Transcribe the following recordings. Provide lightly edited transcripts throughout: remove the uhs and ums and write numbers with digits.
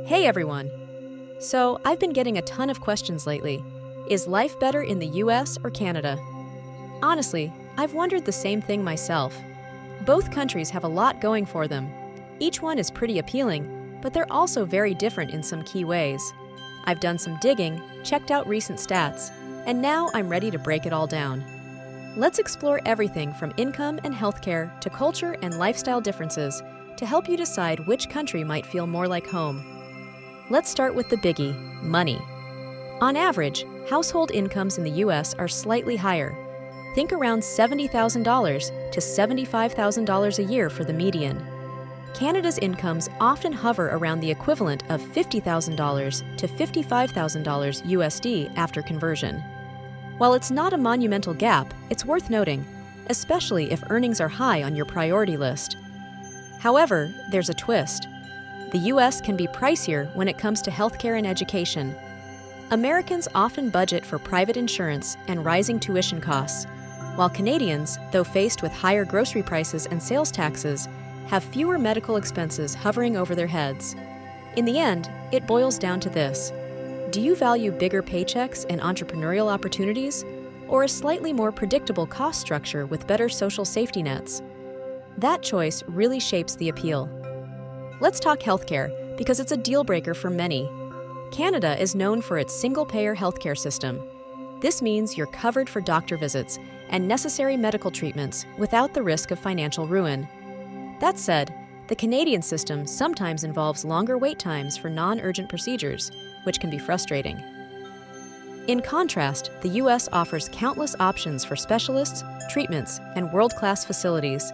Hey everyone! So, I've been getting a ton of questions lately. Is life better in the US or Canada? Honestly, I've wondered the same thing myself. Both countries have a lot going for them. Each one is pretty appealing, but they're also very different in some key ways. I've done some digging, checked out recent stats, and now I'm ready to break it all down. Let's explore everything from income and healthcare to culture and lifestyle differences to help you decide which country might feel more like home. Let's start with the biggie, money. On average, household incomes in the US are slightly higher. Think around $70,000 to $75,000 a year for the median. Canada's incomes often hover around the equivalent of $50,000 to $55,000 USD after conversion. While it's not a monumental gap, it's worth noting, especially if earnings are high on your priority list. However, there's a twist. The US can be pricier when it comes to healthcare and education. Americans often budget for private insurance and rising tuition costs, while Canadians, though faced with higher grocery prices and sales taxes, have fewer medical expenses hovering over their heads. In the end, it boils down to this. Do you value bigger paychecks and entrepreneurial opportunities, or a slightly more predictable cost structure with better social safety nets? That choice really shapes the appeal. Let's talk healthcare, because it's a deal-breaker for many. Canada is known for its single-payer healthcare system. This means you're covered for doctor visits and necessary medical treatments without the risk of financial ruin. That said, the Canadian system sometimes involves longer wait times for non-urgent procedures, which can be frustrating. In contrast, the US offers countless options for specialists, treatments, and world-class facilities.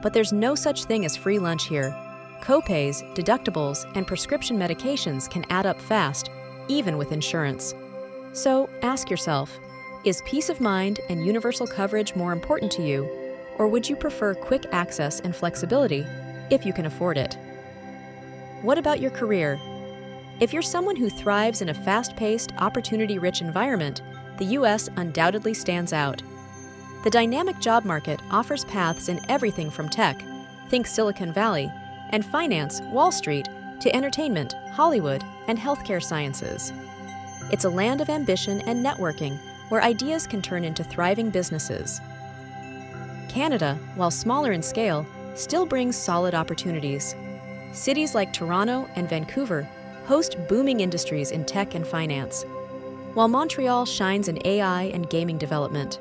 But there's no such thing as free lunch here. Copays, deductibles, and prescription medications can add up fast, even with insurance. So ask yourself, is peace of mind and universal coverage more important to you, or would you prefer quick access and flexibility if you can afford it? What about your career? If you're someone who thrives in a fast-paced, opportunity-rich environment, the US undoubtedly stands out. The dynamic job market offers paths in everything from tech, think Silicon Valley, and finance, Wall Street, to entertainment, Hollywood, and healthcare sciences. It's a land of ambition and networking where ideas can turn into thriving businesses. Canada, while smaller in scale, still brings solid opportunities. Cities like Toronto and Vancouver host booming industries in tech and finance, while Montreal shines in AI and gaming development.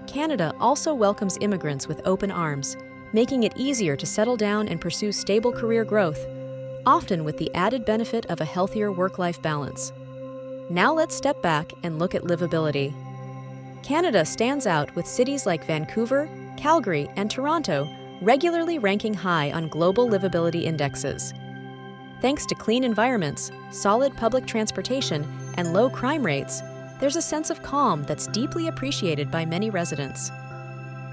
Canada also welcomes immigrants with open arms, making it easier to settle down and pursue stable career growth, often with the added benefit of a healthier work-life balance. Now let's step back and look at livability. Canada stands out with cities like Vancouver, Calgary, and Toronto regularly ranking high on global livability indexes. Thanks to clean environments, solid public transportation, and low crime rates, there's a sense of calm that's deeply appreciated by many residents.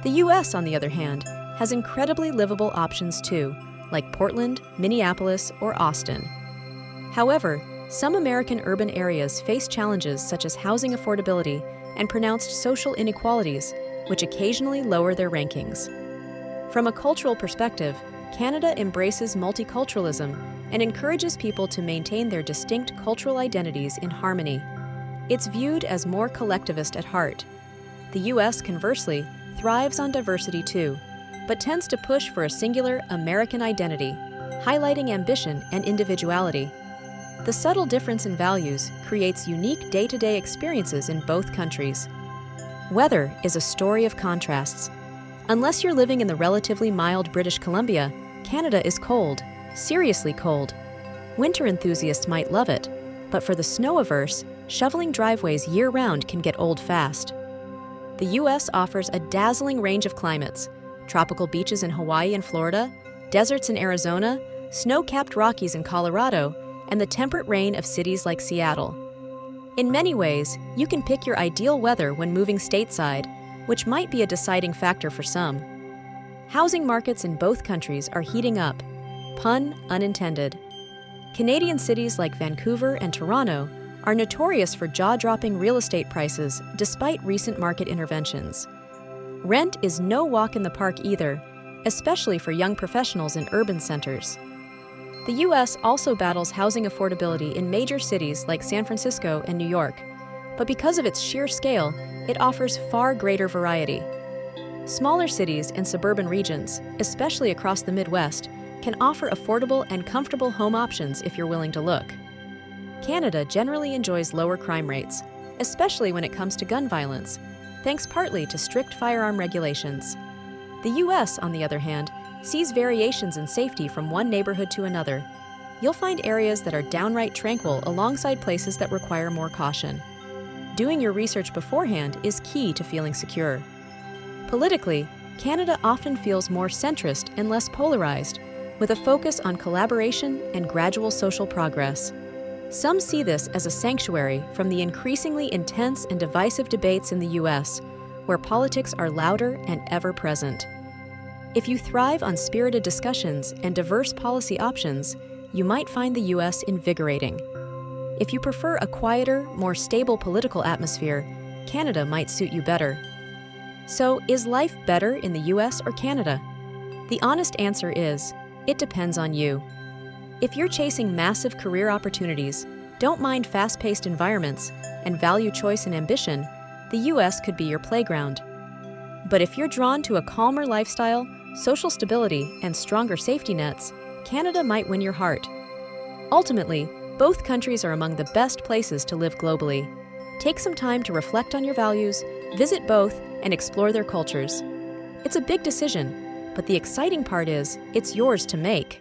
The US, on the other hand, has incredibly livable options too, like Portland, Minneapolis, or Austin. However, some American urban areas face challenges such as housing affordability and pronounced social inequalities, which occasionally lower their rankings. From a cultural perspective, Canada embraces multiculturalism and encourages people to maintain their distinct cultural identities in harmony. It's viewed as more collectivist at heart. The US, conversely, thrives on diversity too, but tends to push for a singular American identity, highlighting ambition and individuality. The subtle difference in values creates unique day-to-day experiences in both countries. Weather is a story of contrasts. Unless you're living in the relatively mild British Columbia, Canada is cold, seriously cold. Winter enthusiasts might love it, but for the snow-averse, shoveling driveways year-round can get old fast. The US offers a dazzling range of climates: tropical beaches in Hawaii and Florida, deserts in Arizona, snow-capped Rockies in Colorado, and the temperate rain of cities like Seattle. In many ways, you can pick your ideal weather when moving stateside, which might be a deciding factor for some. Housing markets in both countries are heating up, pun unintended. Canadian cities like Vancouver and Toronto are notorious for jaw-dropping real estate prices despite recent market interventions. Rent is no walk in the park either, especially for young professionals in urban centers. The U.S. also battles housing affordability in major cities like San Francisco and New York, but because of its sheer scale, it offers far greater variety. Smaller cities and suburban regions, especially across the Midwest, can offer affordable and comfortable home options if you're willing to look. Canada generally enjoys lower crime rates, especially when it comes to gun violence, thanks partly to strict firearm regulations. The U.S., on the other hand, sees variations in safety from one neighborhood to another. You'll find areas that are downright tranquil alongside places that require more caution. Doing your research beforehand is key to feeling secure. Politically, Canada often feels more centrist and less polarized, with a focus on collaboration and gradual social progress. Some see this as a sanctuary from the increasingly intense and divisive debates in the U.S., where politics are louder and ever-present. If you thrive on spirited discussions and diverse policy options, you might find the U.S. invigorating. If you prefer a quieter, more stable political atmosphere, Canada might suit you better. So, is life better in the U.S. or Canada? The honest answer is, it depends on you. If you're chasing massive career opportunities, don't mind fast-paced environments, and value choice and ambition, the U.S. could be your playground. But if you're drawn to a calmer lifestyle, social stability, and stronger safety nets, Canada might win your heart. Ultimately, both countries are among the best places to live globally. Take some time to reflect on your values, visit both, and explore their cultures. It's a big decision, but the exciting part is, it's yours to make.